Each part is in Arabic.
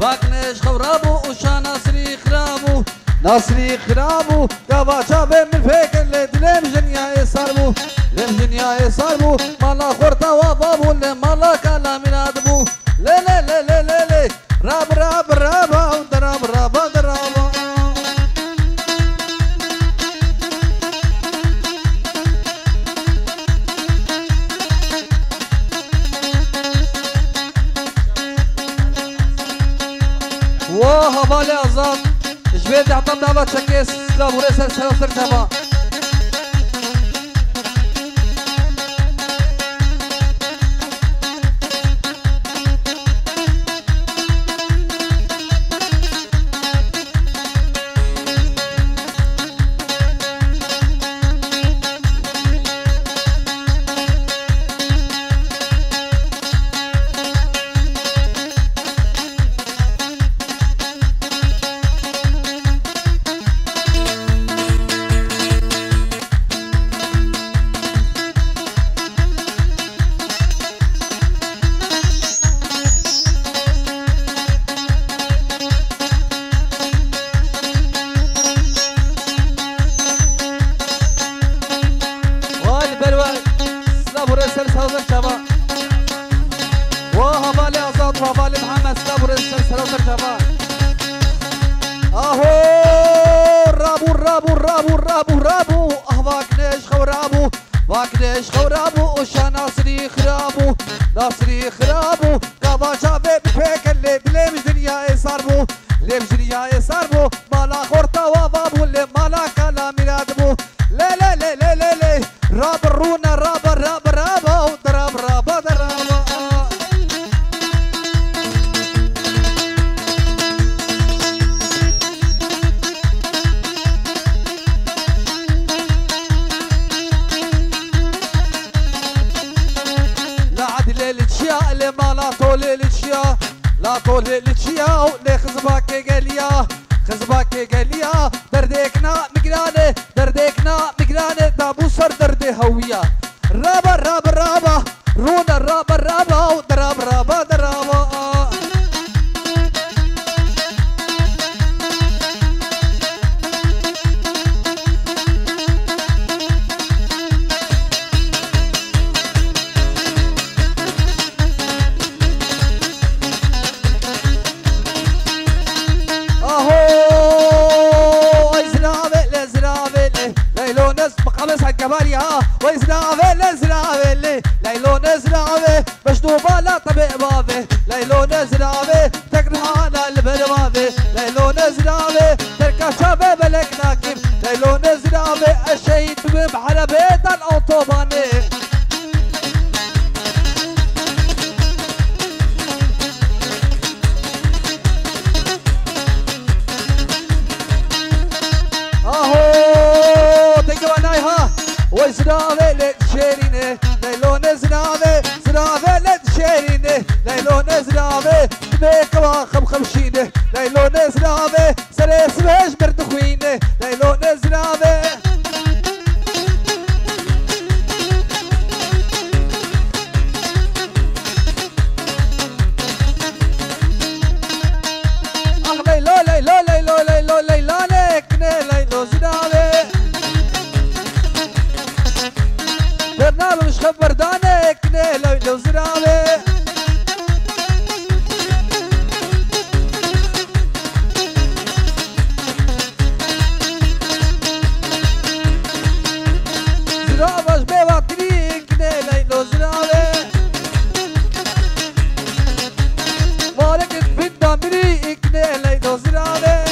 باكنش خورابو وشا ناصري خرابو ناصري خرابو قابا شابه من فيك اللي دلم جنيا صاربو دلم جنيا صاربو مالا خورتا وابابو اللي مالا كالا من ادبو لا لا لا لا لا لا راب راب راب دراب راب دراب واه بالي ازاد جبيت عطام دعوة شكيس لا ورسل سلسل تبا واكدش خورابو وشا ناصري خرابو ناصري خرابو قابا شابه بفيك اللي بليم دنيا صاربو ليم دنيا صاربو مالا خورتا وابابو اللي مالا كالا ميلادبو لا لا لا لا لا لا راب الرونا راب راب راب ودراب راب دراب لا طول الاشياء ولي خزباك قاليا خزباك قاليا درديكنا مقرانه درديكنا مقرانه دابو صر دردي هويه رابا رابا رابا رونا رابا رابا ودراب رابا درابا ويزرافي زرافي ليلو نزرافي مشطوبة لا طبيع بابي ليلو نزرافي تقرحانا البربابي ليلو نزرافي تركا شابي بلك ناكيم ليلو نزرافي الشيء تبب على بيت الأوتوباني وزرافي لتشيريني ليلو نزرافي زرافي لتشيريني ليلو نزرافي بيك واخم خمشيني ليلو نزرافي سريس بيش بردخويني ليلو نزرافي ليلو ليلو ليلو ليلو ليلو ليكني ليلو زرافي برنامج خبر دانك ليلو زرافي زرافش بواتريك ليلو زرافي مالك بنت امريك ليلو زرافي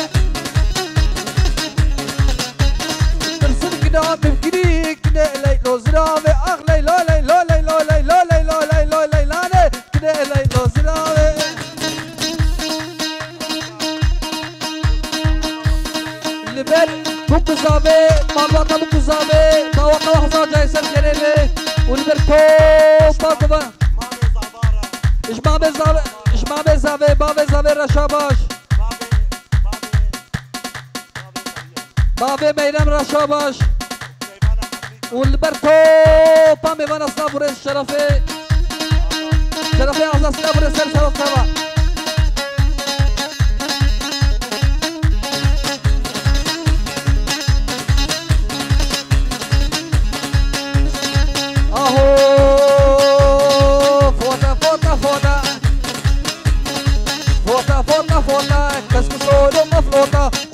ترسم قدام بفكريك ليلو زرافي ليلو ليلو ليلو ليلو ليلو ليلو ليلاني كده ليلو زرافي اللي بال بوكو زافي مالواتا بوكو زافي توقع حصان جايسر كريمي والبرتو باكبا اجمع بزافي اجمع بزافي بابي زافي رشاباش بابي ميرم رشاباش والبرتو بامي وانا صابوريس شرفي شرفي عزا صابوريس سلسلة سوا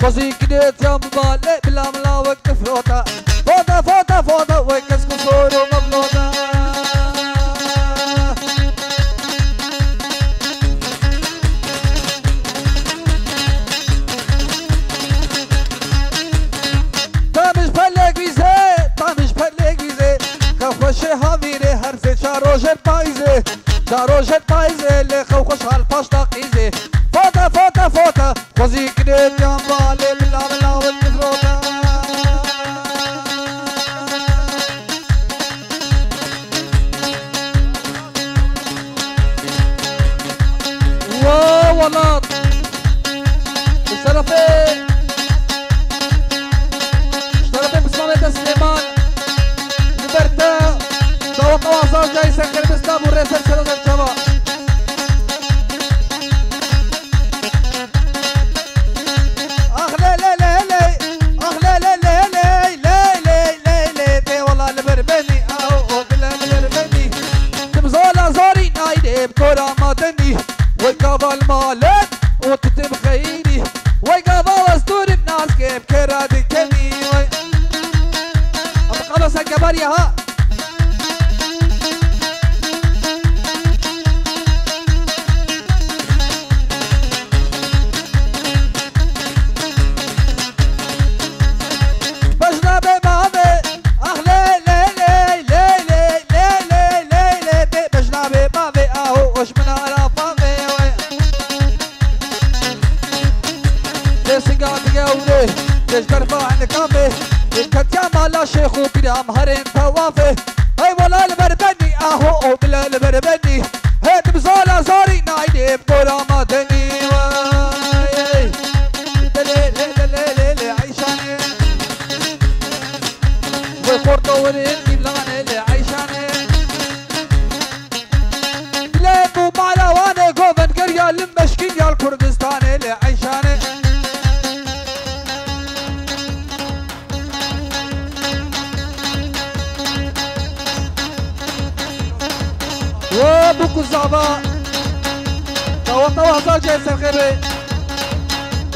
خوزی کنیت یا مباله بلا ملا وقت فروتا فوتا فوتا فوتا وکس کسور و مبلوتا تامش پلک ویزه خوش هاویره هر سه چاروژر پایزه لخو خوشحال پاش تاقیزه فوتا فوتا فوتا خوزی کنیت یا مباله بلا ملا وقت فروتا والله الشرفين بسمامة سليمان لبرتا توقع وصال جاي سكر بستاب والرئيسة سلطة الشباب اخ لا لا لا لا اخ لا لا لا لا لا لا لا لا بي والله لبربني او بلا لبربني تمزولا زوري نايدي بكورا مدني ويقابل مالك وتتم خيري ويقابل اسطور الناس كيف كرادي كمي ابو خلص الجبار يا ها بجنا ببابي اخلي لي لي لي لي لي لي لي لي بجنا ببابي اهو وش من عرفه سنگات گوره دش برفا نکامه کتیا مالا شیخ و پیرام هرین توافه ای والا لبربنی اهو او بلا لبربنی هد بزالا زاری نایدی بکورا مدنی وای دلی دلی دلی عیشانه وی خورتو ورین دیلانه لی عیشانه لیبو مالوانه گوون گریا لمشکین یال کردستانه لی عیشانه وابوكو الزعباء توطوا هزار جاي سرخيبي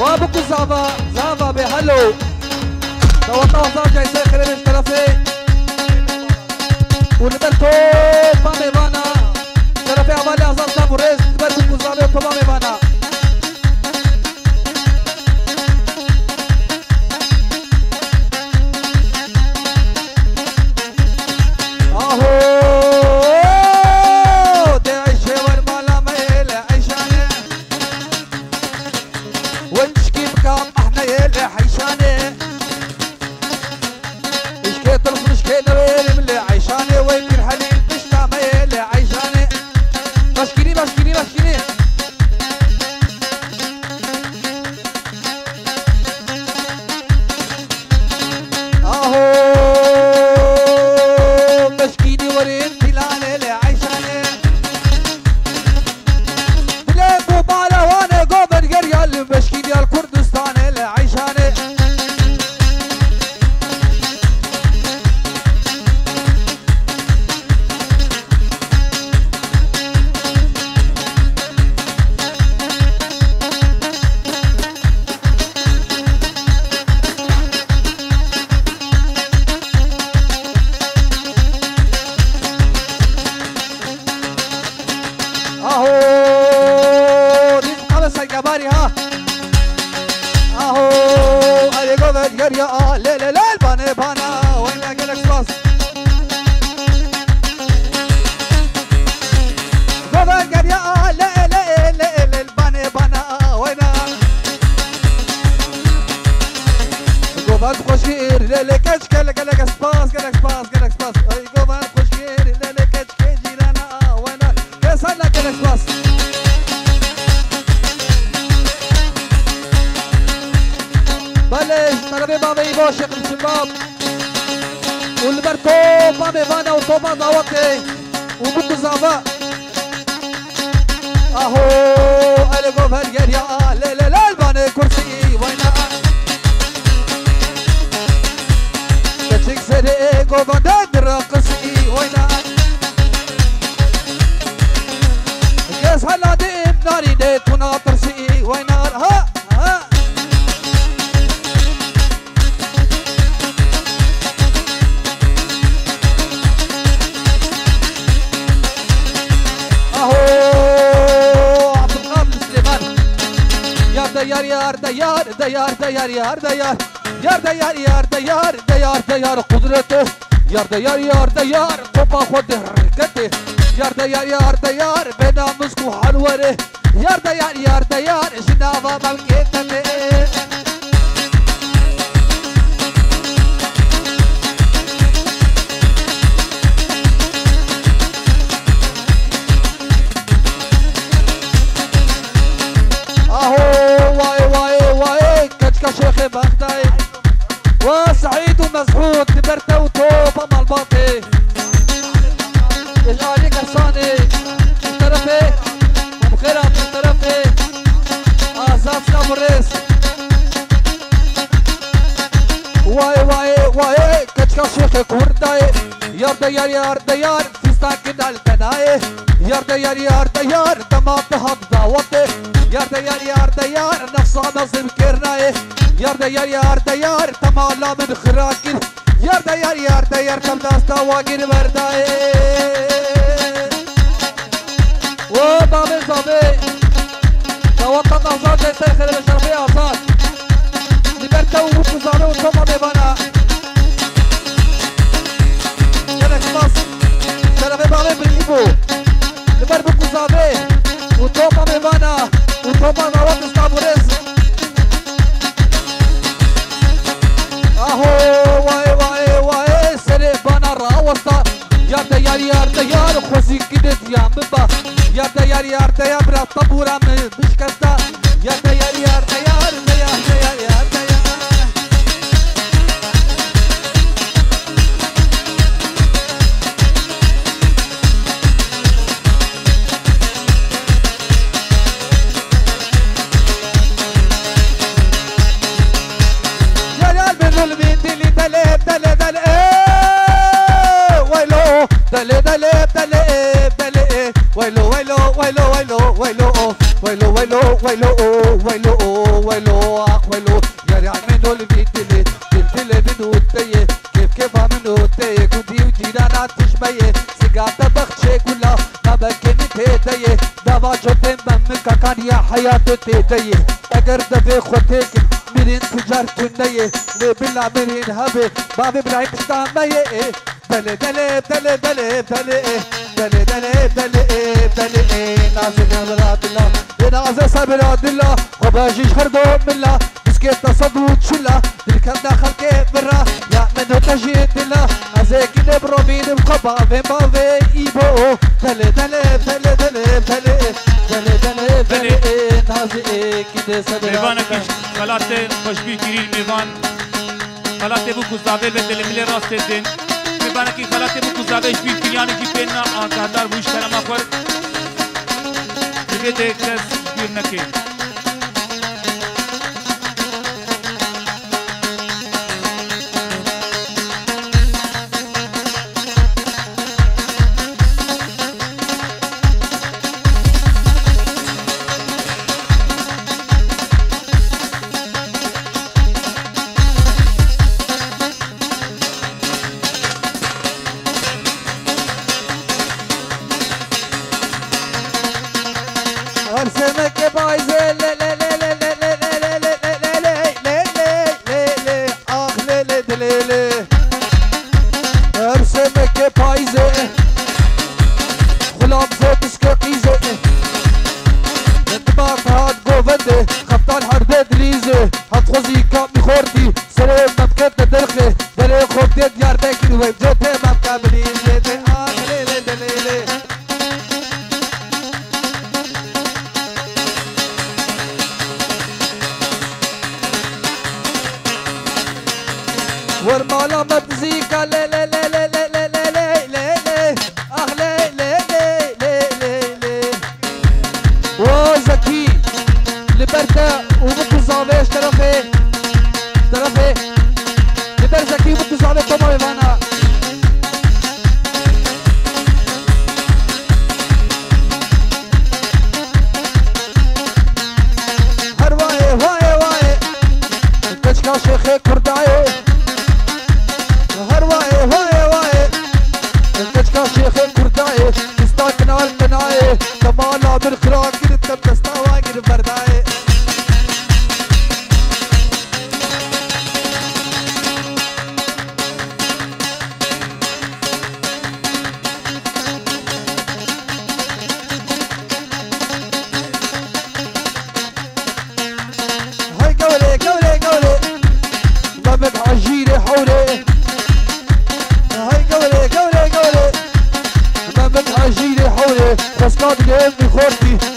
وابوكو الزعباء زعباء بهلو توطوا هزار جاي سرخيبي اشترفي ونبلتو بامي بانا اشترفي عمالي هزار زعبو ريس نبلتو الزعباء وطبامي بانا ديار يار ديار ديار ديار يار ديار يار ديار يار ديار ديار ديار قدرته يار ديار يار ديار قبا خود حركته يار ديار يار ديار بنا مسكو حلوره يار ديار يار ديار جنابا ملكته شيخ بغداي وسعيد ومسعود لبرته وتوبه مع الباطي اجعلي قرصاني من طرفي وبخيرها من طرفي ازاف سلام الريس واي واي واي كتشكا شيخ كورداي يار ديار يار ديار فيستان كنا الكناي يار ديار يار ديار دمات هاد دعوتي يار ديار يار ديار نفسها نصيب كرناي يار ديار يار ديار تمالا من خراكين يار ديار يار ديار كم داستا واقين برداي و بابي صابي توطن نظام زي سيخل بشرفية أصاد لبرتا وبوكو زابي وطوما ميبانا جنك مصر شرفي بابي بالإيبو لبر بوكو زابي وطوما ميبانا وطوما نوات استابوريس اهو واي واي واي سري بنا راوستا يار ديار يار ديار خوزي كده يا مبا يار ديار يار ديار برا طبورا من مشكستا يار ديار يار ديار ديار ديار يار ديار دلي دلي دلي دلي ويلو ويلو ويلو ويلو ويلو ويلو ويلو ويلو ويلو ويلو اخ ويلو يا منو البيت دلي دلي منو تيه كيف كيف منو تيه كنتي وجيرانات تشميه سيجارة بخشي كلها ما بكني تيه دوا جوتين بمك كان يا حياته تيه اگر دفي خوتك مرين تجار تنيه بالله مرين هبه بابي برايك استعميه دلي دلي دلي دلي دلي دلي دلي دلي دلي نازل براد الله نازل صبراد الله وباجيش خردو بالله مسكت تصدوت شلا دلكم داخل كيف برا يا منو تجيد الله ازيك نبرومين بقبا فين بافي ايبو دلي دلي دلي دلي دلي دلي دلي دلي نازل كده صبراد ميوانك خلاته خوشبی گیرین میوان خلاته بو کوزاوی به دلخلی راست دین میبانه کی خلاته بو کوزاوی شبی کیانی کی پینا آنکادار بوش کرما خور دیگه کس گیر نکی ورمالا مبزيكا لي لي لي لي لي لي لي لي لي اخ لي لي لي لي لي لي وزكي لبرتا وبدو زاويش طرفي طرفي لبر زكي وبدو زاوي طمو ايوانا هرواي واي واي كشكا شيخي كرداي هرواي واي واي كشكا شيخي كرداي استاكنا القناي كمالا بالخراق كنت بتستوى قد برداي داد لیم میخورتی